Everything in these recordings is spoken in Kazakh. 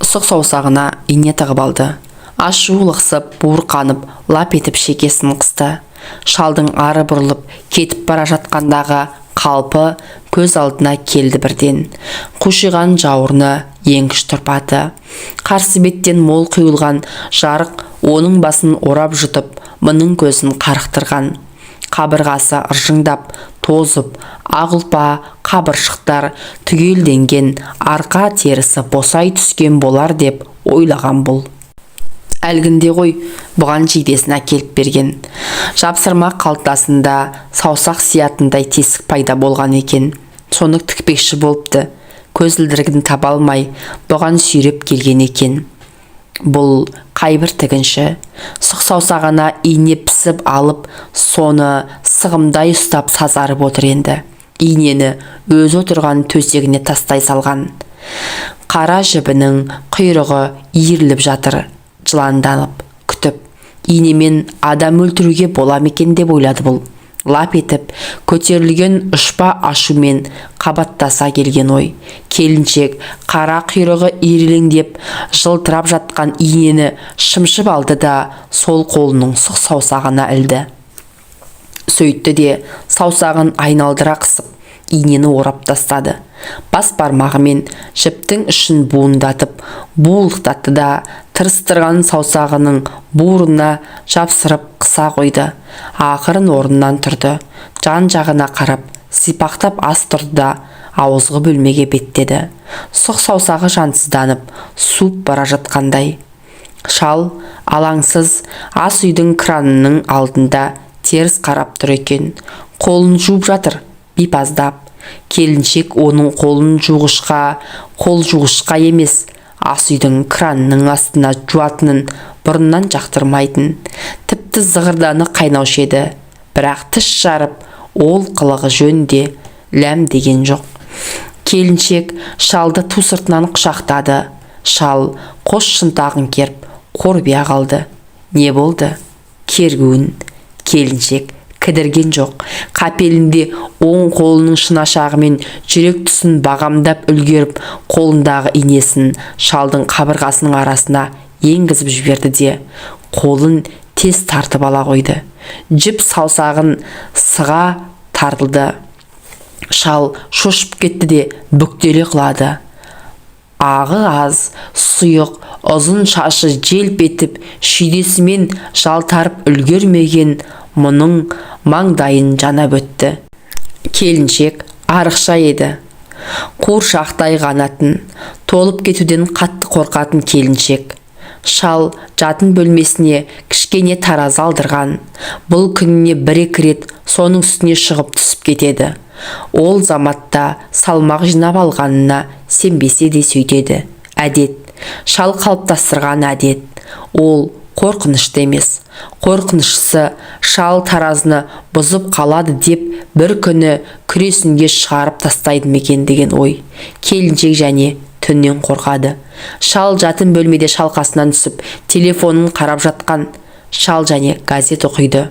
сұқ саусағына ине тығып алды. Ашу лықсып, буырқанып, лап етіп шекесін қысты. Шалдың ары бұрылып кетіп бара жатқандағы қалпы көз алдына келді бірден. Қушиған жауырны еңкіш тұрпаты. Қарсы беттен мол құйылған жарық оның басын орап жұтып, мұның көзін қарықтырған. Қабырғасы ыржыңдап, тозып, ағылпа қабыршықтар түгелденген, арқа терісі босай түскен болар деп ойлаған бұл. Әлгінде ғой, бұған жейдесін әкеліп берген. Жапсырма қалтасында саусақ сиятындай тесік пайда болған екен. Соны тікпекші болыпты. Көзілдірігін таба алмай, бұған сүйреп келген екен. Бұл қайбір тігінші, сұқ саусағына ине пісіп алып, соны сығымдай ұстап сазарып отыр енді. Инені өзі отырған төсегіне тастай салған. Қара жібінің құйрығы иіріліп жатыр. Жыланданып, күтіп, инемен адам өлтіруге бола мекен деп ойлады бұл. Лап етіп, көтерілген ұшпа ашумен қабаттаса келген ой. Келіншек қара құйрығы иірілеңдеп, жылтырап жатқан инені шымшып алды да, сол қолының сұқ саусағына ілді. Сөйтті де, саусағын айналдыра қысып, инені орап тастады. Бас бармағымен жіптің ішін буындатып, буылықтатты да, тырыстырған саусағының буырына жапсырып қыса қойды. Ақырын орнынан тұрды. Жан жағына қарап, сипақтап ас тұрды да, ауызғы бөлмеге беттеді. Сұқ саусағы жансызданып, суып бара жатқандай. Шал алаңсыз ас үйдің кранының алдында теріс қарап тұр екен. Қолын жуып жатыр, бипаздап. Келіншек оның қолын жуғышқа, қол жуғышқа емес, ас үйдің кранының астына жуатынын бұрыннан жақтырмайтын. Тіпті зығырданы қайнаушы еді. Бірақ тіс жарып, ол қылығы жөнде ләм деген жоқ. Келіншек шалды ту сыртынан құшақтады. Шал қос шынтағын керіп, қорбия қалды. Не болды? Кергуін. Келіншек кідірген жоқ. Қапелінде оң қолының шынашағымен жүрек тұсын бағамдап үлгеріп, қолындағы инесін шалдың қабырғасының арасына енгізіп жіберді де, қолын тез тартып ала қойды. Жіп саусағын сыға тартылды. Шал шошып кетті де бүктеле құлады. Ағы аз, сұйық, ұзын шашы желп етіп, шүйдесімен жалтарып үлгермеген мұның маңдайын жанап өтті. Келіншек арықша еді. Қуыршақтай қанатын, толып кетуден қатты қорқатын келіншек. Шал жатын бөлмесіне кішкене таразы алдырған. Бұл күніне бір-екі рет соның үстіне шығып түсіп кетеді. Ол заматта салмақ жинап алғанына сенбесе де сөйтеді. Әдет. Шал қалыптастырған әдет. Ол қорқынышты емес. Қорқыныштысы шал таразыны бұзып қалады деп бір күні күресінге шығарып тастайды мекен деген ой. Келіншек және түннен қорқады. Шал жатын бөлмеде шалқасынан түсіп, телефонын қарап жатқан. Шал және газет оқиды.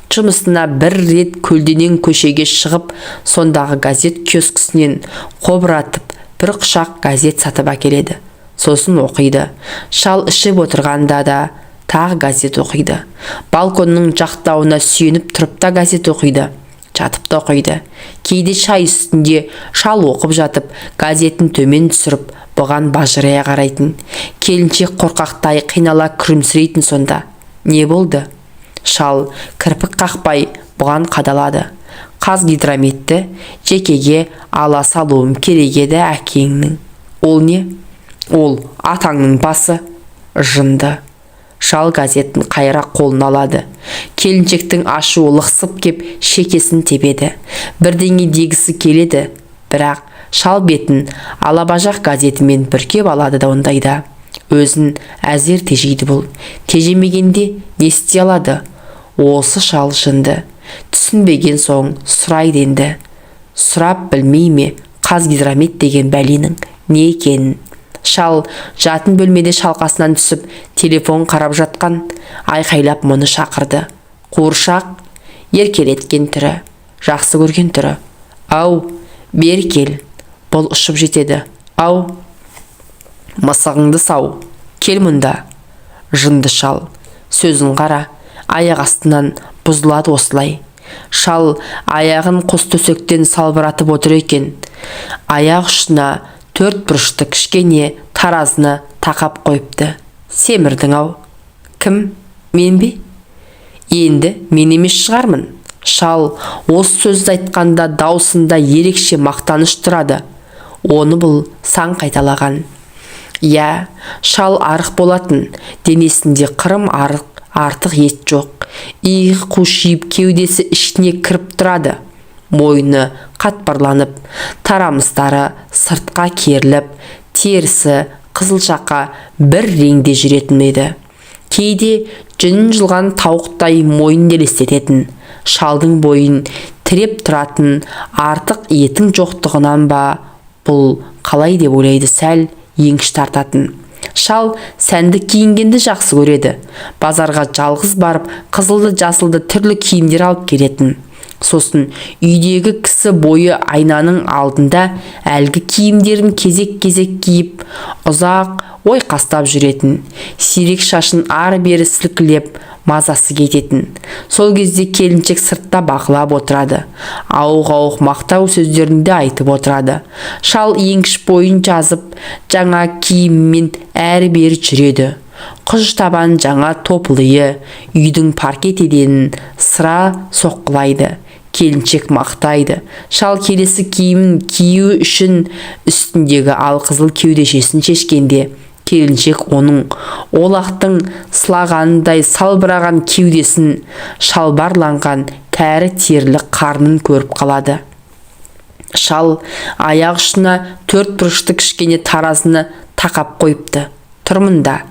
Жұмысына бір рет көлденең көшеге шығып, сондағы газет киоскісінен қобыратып, бір құшақ газет сатып әкеледі. Сосын оқиды. Шал ішіп отырғанда да тағы газет оқиды. Балконның жақтауына сүйеніп тұрып та газет оқиды. Жатып та оқиды. Кейде шай үстінде шал оқып жатып, газетін төмен түсіріп, бұған бажырая қарайтын. Келіншек қорқақтай қинала күрімсірейтін сонда. Не болды? Шал кірпік қақпай бұған қадалады. Қазгидрометті жекеге ала салуым керек еді әкеңнің. Ол не? Ол атаңның басы. Жынды. Шал газетін қайыра қолын алады. Келіншектің ашуы лықсып кеп шекесін тебеді. Бірдеңе дегісі келеді. Бірақ шал бетін алабажақ газетімен бүркеп алады да ондайда. Өзін әзер тежейді бұл. Тежемегенде не істей алады? Осы шал жынды. Түсінбеген соң сұрайды енді. Сұрап білмей ме Қазгидромет деген бәленің не екенін? Шал жатын бөлмеде шалқасынан түсіп, телефон қарап жатқан. Айқайлап мұны шақырды. Қуыршақ еркелеткен түрі, жақсы көрген түрі. Ау, бер кел. Бұл ұшып жетеді. Ау. Мысығыңды сау, кел мұнда. Жынды шал, сөзін қара, аяқ астынан бұзылады осылай. Шал аяғын қос төсектен салбыратып отыр екен. Аяқ ұшына 4 бұрышты кішкене таразыны тақап қойыпты. Семірдің ау. Кім? Мен бе? Енді мен емес шығармын. Шал осы сөзді айтқанда даусында ерекше мақтаныш тұрады. Оны бұл сан қайталаған. Я, шал арық болатын, денесінде қырым артық ет жоқ. Иығы қушиып кеудесі ішіне кіріп тұрады. Мойны қатпарланып, тарамыстары сыртқа керіліп, терісі қызылшақа бір реңде жүретін еді. Кейде жүн жылған тауықтай мойын елестететін. Шалдың бойын тіреп тұратын артық етің жоқтығынан ба, бұл қалай деп ойлайды сәл еңіш тартатын. Шал сәнді киінгенді жақсы көреді. Базарға жалғыз барып, қызылды жасылды түрлі киімдер алып келетін. Сосын үйдегі кісі бойы айнаның алдында әлгі киімдерін кезек-кезек киіп, ұзақ ой қастап жүретін. Сирек шашын ары-бері сілкілеп, мазасы кететін. Сол кезде келіншек сыртта бақылап отырады. Ауық-ауық мақтау сөздерінде айтып отырады. Шал еңіш бойын жазып, жаңа киіммен әрі-бері жүреді. Құж табан жаңа топылыйы, үйдің паркет еденін сыра соққылайды. Келіншек мақтайды. Шал келесі киімін кию үшін үстіндегі алқызыл кеудешесін шешкенде, келіншек оның олақтың сылағанындай салбыраған кеудесін, шалбарланған кәрі терілі қарнын көріп қалады. Шал аяқ ұшына 4 бұрышты кішкене таразыны тақап қойыпты. Тұрмында.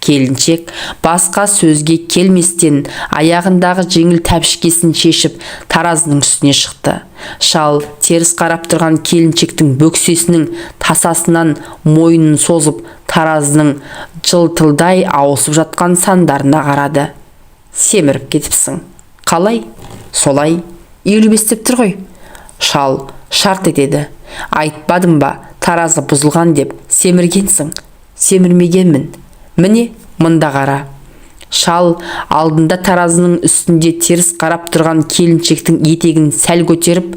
Келіншек басқа сөзге келместен аяғындағы жеңіл тәпішкесін шешіп таразының үстіне шықты. Шал теріс қарап тұрған келіншектің бөксесінің тасасынан мойнын созып таразының жылтылдай ауысып жатқан сандарына қарады. Семіріп кетіпсің. Қалай? Солай. 55 деп тұр ғой. Шал шарт етеді. Айтпадым ба, таразы бұзылған деп. Семіргенсің. Семірмегенмін. Міне, мұнда қара. Шал алдында таразының үстінде теріс қарап тұрған келіншектің етегін сәл көтеріп,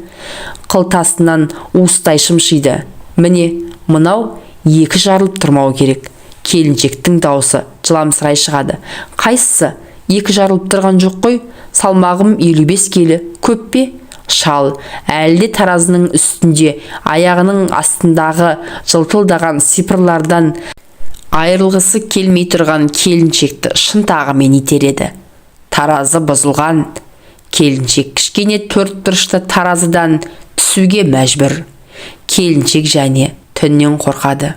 қылтасынан уыстай шымшиды. Міне, мынау 2 жарылып тұрмау керек. Келіншектің даусы жыламсырай шығады. Қайсысы? 2 жарылып тұрған жоқ қой. Салмағым 55 келі. Көп пе? Шал әлде таразының үстінде аяғының астындағы жылтылдаған сипырлардан айырылғысы келмей тұрған келіншекті шынтағымен итереді. Таразы бұзылған. Келіншек кішкене 4 бұрышты таразыдан түсуге мәжбүр. Келіншек және түннен қорқады.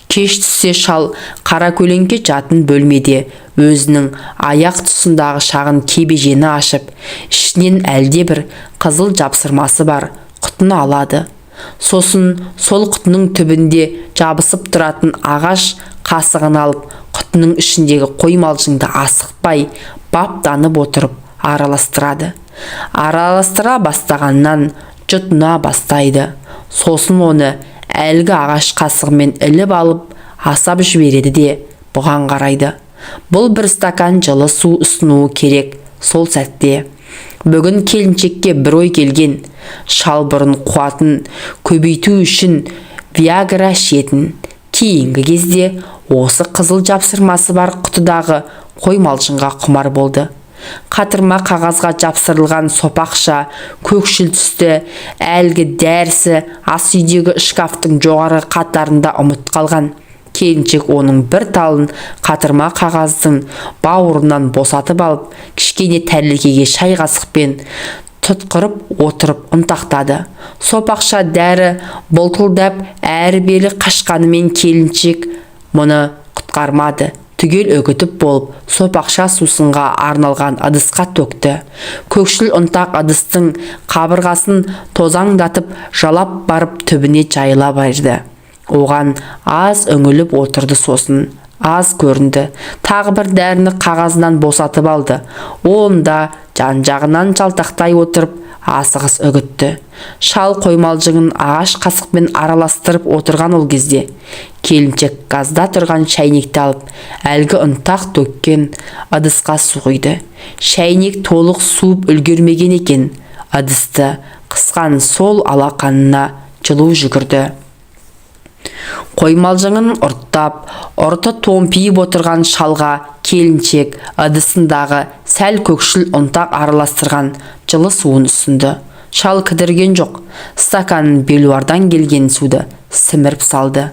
Кеш түссе шал қара көлеңке жатын бөлмеде өзінің аяқ тұсындағы шағын кебежені ашып, ішінен әлде бір қызыл жапсырмасы бар құтыны алады. Сосын сол құтының түбінде жабысып тұратын ағаш қасығын алып, құтының ішіндегі қоймалжыңды асықпай, баптанып отырып араластырады. Араластыра бастағаннан жұтына бастайды. Сосын оны әлгі ағаш қасығымен іліп алып, асап жібереді де бұған қарайды. Бұл бір стакан жылы су ұсынуы керек сол сәтте. Бүгін келіншекке бір ой келген. Шал бұрын қуатын көбейту үшін виагра ішетін. Кейінгі кезде осы қызыл жапсырмасы бар құтыдағы қоймалжыңға құмар болды. Қатырма қағазға жапсырылған сопақша, көкшіл түсті, әлгі дәрісі ас үйдегі шкафтың жоғары қатарында ұмыт қалған. Келіншек оның бір талын қатырма қағаздың бауырынан босатып алып, кішкене тәрелкеге шай қасықпен тұтқырып отырып ұнтақтады. Сопақша дәрі бұлтылдап әрі-бері қашқанымен келіншек мұны құтқармады. Түгел үгітіп болып, сопақша сусынға арналған ыдысқа төкті. Көкшіл ұнтақ ыдыстың қабырғасын тозаңдатып, жалап барып түбіне жайыла барды. Оған аз үңіліп отырды, сосын аз көрінді. Тағы бір дәріні қағазынан босатып алды. Онда жан-жағынан жалтақтай отырып асығыс үгітті. Шал қоймалжыңын ағаш қасықпен араластырып отырған ол кезде келіншек газда тұрған шәйнекті алып, әлгі ұнтақ төккен ыдысқа су құйды. Шәйнек толық суып үлгермеген екен. Ыдысты қысқан сол алақанына жылу жүгірді. Қоймалжыңын ұрты томпиып отырған шалға келіншек ыдысындағы сәл көкшіл ұнтақ араластырған жылы суын ұсынды. Шал кідірген жоқ, стаканын белуардан келген суды сіміріп салды.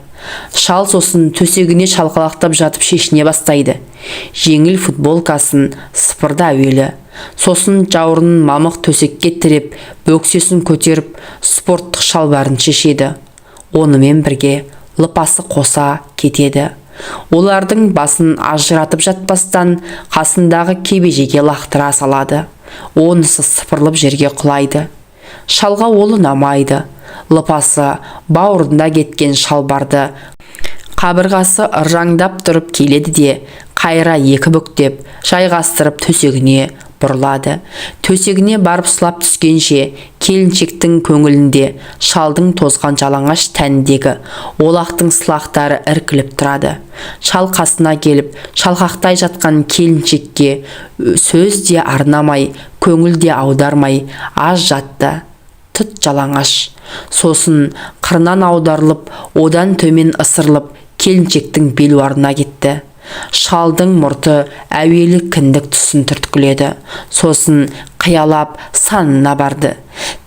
Шал сосын төсегіне шалқалақтап жатып шешіне бастайды. Жеңіл футболкасын сыпырды әуелі. Сосын жауырынын мамық төсекке тіреп, бөксесін көтеріп, спорттық шалбарын шешеді. Онымен бірге лыпасы қоса кетеді. Олардың басын ажыратып жатпастан қасындағы кебежеге лақтыра салады. Онысы сыпырылып жерге құлайды. Шалға ол ұнамайды. Лыпасы бауырында кеткен шалбарды қабырғасы ыржаңдап тұрып келеді де, қайыра екі бүктеп, жайғастырып төсегіне бұрылады. Төсегіне барып сұлап түскенше келіншектің көңілінде шалдың тозған жалаңаш тәніндегі олақтың сылақтары іркіліп тұрады. Шал қасына келіп, шалқақтай жатқан келіншекке сөз де арнамай, көңіл де аудармай аз жатты. Тұт жалаңаш. Сосын қырынан аударылып, одан төмен ысырылып, келіншектің белуарына кетті. Шалдың мұрты әуелі кіндік тұсын түрткіледі. Сосын қиялап санына барды.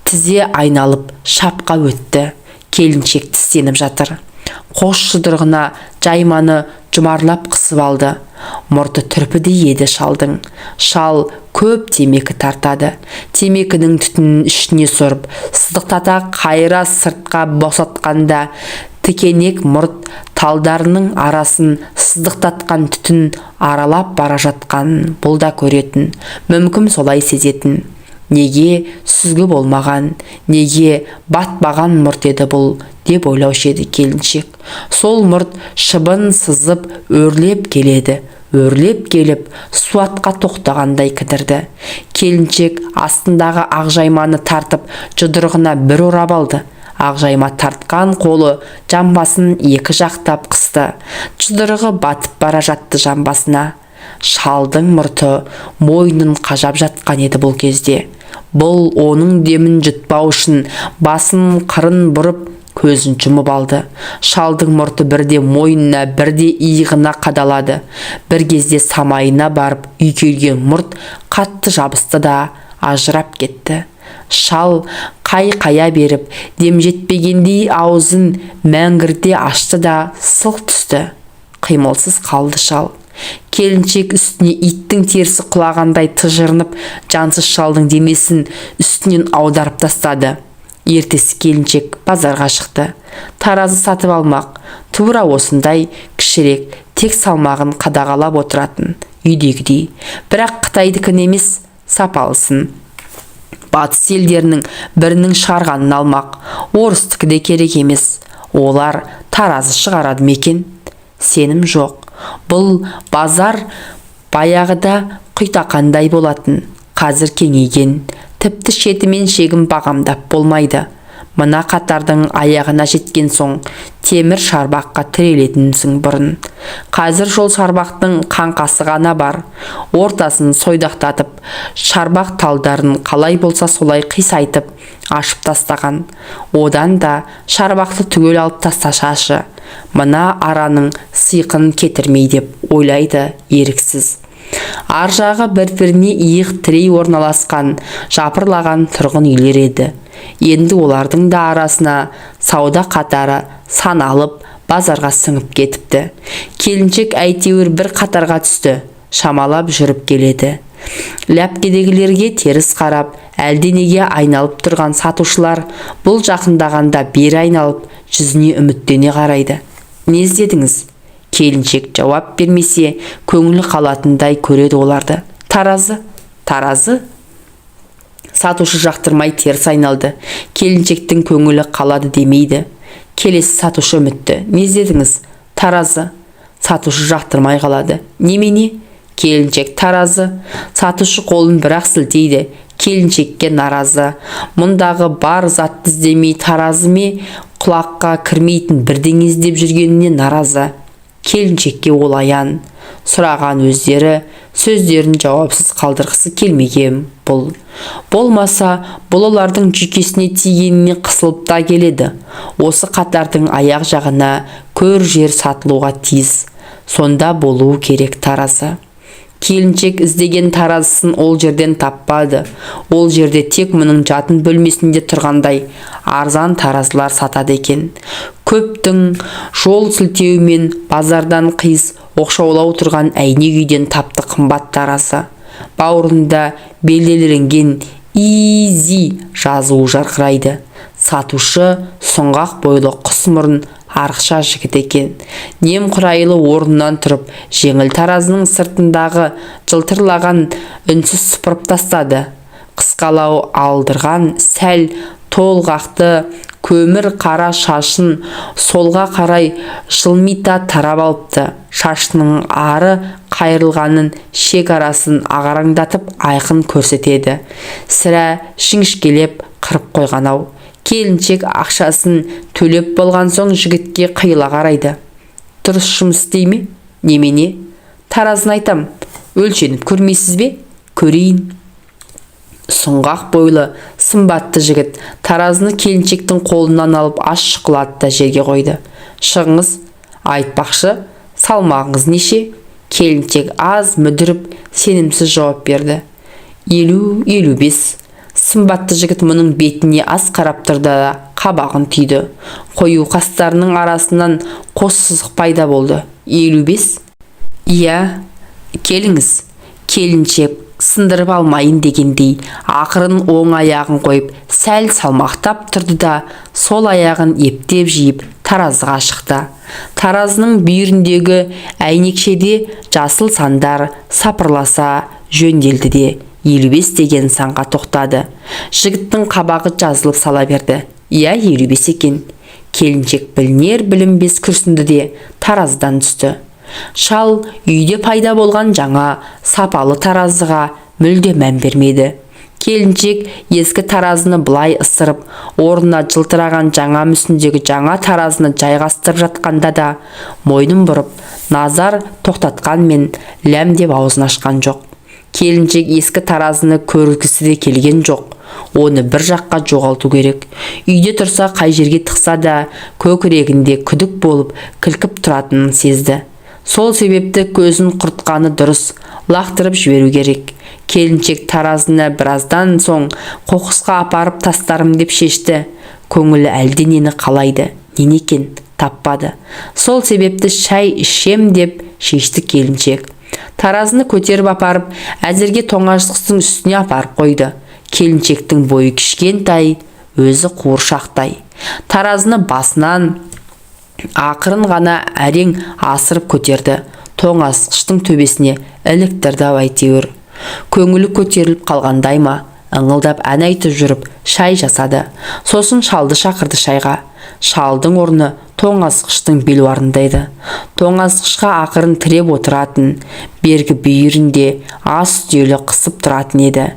Тізе айналып шапқа өтті. Келіншек тістеніп жатыр. Қос жұдырығына жайманы жұмарлап қысып алды. Мұрты түрпіді еді шалдың. Шал көп темекі тартады. Темекінің түтінін ішіне сорып, сыздықтата қайыра сыртқа босатқанда тікенек мұрт талдарының арасын сыздықтатқан түтін аралап бара жатқанын бұл да көретін, мүмкін солай сезетін. Неге сүзгі болмаған, неге батпаған мұрт еді бұл, деп ойлаушы еді келіншек. Сол мұрт шыбын сызып өрлеп келеді. Өрлеп келіп, суатқа тоқтағандай кідірді. Келіншек астындағы ақжайманы тартып, жұдырығына бір орап алды. Ақжайма тартқан қолы жамбасын екі жақтап қысты. Жұдырығы батып бара жатты жамбасына. Шалдың мұрты мойнын қажап жатқан еді бұл кезде. Бұл оның демін жұтпау үшін басын қырын бұрып, көзін жұмып алды. Шалдың мұрты бірде мойнына, бірде иығына қадалады. Bir кезде самайына барып үйкелген мұрт қатты жабысты да ажырап кетті. Шал қайқая беріп, дем жетпегендей аузын мәңгірте ашты да сылқ түсті. Қимылсыз қалды шал. Келіншек үстіне иттің терісі құлағандай тыжырынып, жансыз шалдың демесін үстінен аударып тастады. Ертесі келіншек базарға шықты. Таразы сатып алмақ. Тура осындай кішірек, тек салмағын қадағалап отыратын үйдегідей. Бірақ Қытайдікін емес, сапалысын. Батыс елдерінің бірінің шығарғанын алмақ. Орыстікі де керек емес. Олар таразы шығарады мекен? Сенім жоқ. Бұл базар баяғыда құйтақандай болатын. Қазір кеңейген. Тіпті шетімен шегін бағамдап болмайды. Мына қатардың аяғына жеткен соң темір шарбаққа тірелетінсің бұрын. Қазір жол шарбақтың қаңқасы ғана бар. Ортасын сойдақтатып, шарбақ талдарын қалай болса солай қисайтып, ашып тастаған. Одан да шарбақты түгел алып тасташашы. Мына араның сиқын кетірмей деп ойлайды еріксіз. Ар жағы бір-біріне иық тірей орналасқан, жапырлаған тұрғын үйлер еді. Енді олардың да арасына сауда қатары саналып, базарға сіңіп кетіпті. Келіншек әйтеуір бір қатарға түсті, шамалап жүріп келеді. Ләпкедегілерге теріс қарап, әлденеге айналып тұрған сатушылар бұл жақындағанда бері айналып, жүзіне үміттене қарайды. Не іздедіңіз? Келіншек жауап бермесе, көңілі қалатындай көреді оларды. Таразы, таразы. Сатушы жақтырмай теріс айналды. Келіншектің көңілі қалады демейді. Келесі сатушы үмітті. Не іздедіңіз? Таразы. Сатушы жақтырмай қалады. Немене? Келіншек таразы. Сатушы қолын бірақ сілтейді. келіншекке наразы. Мұндағы бар затты іздемей таразы ме, құлаққа кірмейтін бірдеңе іздеп жүргеніне наразы. Келіншекке ол аян. Сұраған өздері, сөздерін жауапсыз қалдырғысы келмеген бұл. Болмаса, бұл олардың жүйкесіне тигеніне қысылып та келеді. Осы қатардың аяқ жағына көр жер сатылуға тиіс. Сонда болуы керек таразы. Келіншек іздеген таразысын ол жерден таппады. Ол жерде тек мұның жатын бөлмесінде тұрғандай арзан таразылар сатады екен. Көптің жол сілтеуімен базардан қиыс оқшаулау тұрған әйнек үйден тапты қымбат таразы. Бауырында белгіленген «Изи» жазуы жарқырайды. Сатушы сұңғақ бойлы құс мұрын арықша жігіт екен. Немқұрайлы орнынан тұрып, жеңіл таразының сыртындағы жылтырлаған үнсіз сыпырып тастады. Қысқалау алдырған сәл толғақты көмір қара шашын солға қарай жылмита тарап алыпты. Шашының ары қайырылғанын шекарасын ағараңдатып айқын көрсетеді. Сірә жіңішкелеп қырып қойған-ау. Келіншек ақшасын төлеп болған соң жігітке қиыла қарайды. Дұрыс жұмыс істей ме? Немене? Таразын айтам. Өлшеніп көрмейсіз бе? Көрейін. Сұңғақ бойлы, сымбатты жігіт таразыны келіншектің қолынан алып аш шұқылады да жерге қойды. Шығыңыз, айтпақшы, салмағыңыз неше? Келіншек аз мүдіріп, сенімсіз жауап берді. 50-55. Сымбатты жігіт мұның бетіне аз қарап тұрды да қабағын түйді. Қою қастарының арасынан қос сызық пайда болды. 55? Иә, келіңіз. Келіншек сындырып алмайын дегендей ақырын оң аяғын қойып сәл салмақтап тұрды да сол аяғын ептеп жиып таразыға шықты. Таразының бүйіріндегі әйнекшеде жасыл сандар сапырласа жөнделді де 55 деген санға тоқтады. Жігіттің қабағы жазылып сала берді. Иә, 55 екен. Келіншек білінер білінбес күрсінді де таразыдан түсті. Шал үйде пайда болған жаңа сапалы таразыға мүлде мән бермеді. Келіншек ескі таразыны былай ысырып, орнына жылтыраған жаңа мүсіндегі жаңа таразыны жайғастырып жатқанда да мойнын бұрып, назар тоқтатқанмен ләм деп аузын ашқан жоқ. Келіншек ескі таразыны көргісі де келген жоқ. Оны бір жаққа жоғалту керек. Үйде тұрса қай жерге тықса да көкірегінде күдік болып кілкіп тұратынын сезді. Сол себепті көзін құртқаны дұрыс, лақтырып жіберу керек. Келіншек таразыны біраздан соң қоқысқа апарып тастарым деп шешті. Көңілі әлденені қалайды. Нені екен? Таппады. Сол себепті шай ішем деп шешті келіншек. Таразыны көтеріп апарып, әзірге тоңазытқыштың үстіне апарып қойды. Келіншектің бойы кішкентай, өзі қуыршақтай. Таразыны басынан ақырын ғана әрең асырып көтерді. Тоңазытқыштың төбесіне іліктірді әйтеуір. Көңілі көтеріліп қалғандай ма, ыңылдап ән айтып жүріп шай жасады. Сосын шалды шақырды шайға. Шалдың орны тоңазытқыштың белуарындайды. Тоңазытқышқа ақырын тіреп отыратын, бергі бүйірінде ас үстелі қысып тұратын еді.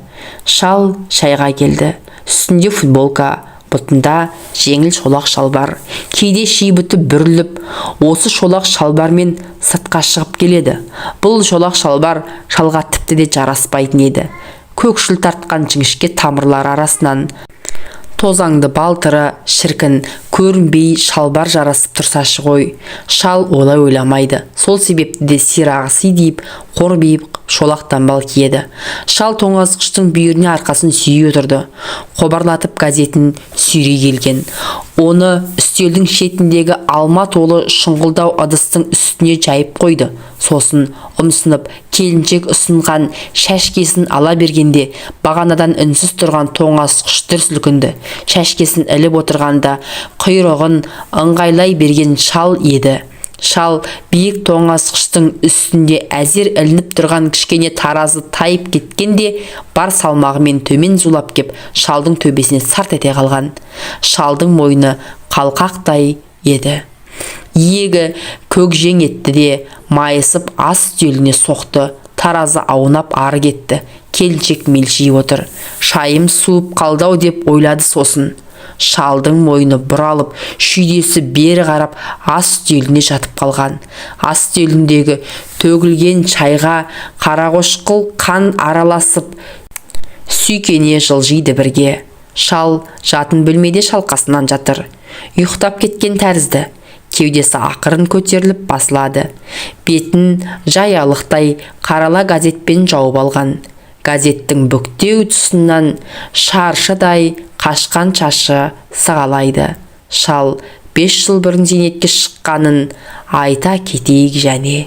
Шал шайға келді. Үстінде футболка, бұтында жеңіл шолақ шалбар. Кейде ши бұты бүріліп, осы шолақ шалбармен сыртқа шығып келеді. Бұл шолақ шалбар шалға тіпті де жараспайтын еді. Көкшіл тартқан жіңішке тамырлар арасынан тозаңды балтыры шіркін көрінбей шалбар жарасып тұрсашы ғой. Шал олай ойламайды. Сол себепті де сирағы сидиіп, қорбиып, шолақтанбал киеді. Шал тоңазытқыштың бүйіріне арқасын сүйей отырды. Қобарлатып газетін сүйрей келген. Оны үстелдің шетіндегі алма толы шұңғылдау ыдыстың үстіне жайып қойды. Сосын ұмсынып келіншек ұсынған шәшкесін ала бергенде бағанадан үнсіз тұрған тоңазытқыш дүр сілкінді. Шәшкесін іліп отырғанда құйрығын ыңғайлай берген шал еді. Шал биік тоңазытқыштың үстінде әзер ілініп тұрған кішкене таразы тайып кеткенде бар салмағымен төмен зулап кеп шалдың төбесіне сарт ете қалған. Шалдың мойны қалқақтай еді. Иегі көкжең етті де майысып ас үстеліне соқты. таразы аунап ары кетті. Келіншек мелшиіп отыр. Шайым суып қалды-ау деп ойлады сосын. Шалдың мойны бұралып, шүйдесі бері қарап ас үстеліне жатып қалған. Ас үстеліндегі төгілген чайға қарақошқыл қан араласып, сүйкене жылжиды бірге. Шал жатын бөлмеде шалқасынан жатыр. Ұйықтап кеткен тәрізді. Кеудесі ақырын көтеріліп басылады. Бетін жаялықтай қарала газетпен жауып алған. Газеттің бүктеу тұсынан шаршыдай қашқан шашы сығалайды. Шал 5 жыл бұрын зейнетке шыққанын айта кетейік және.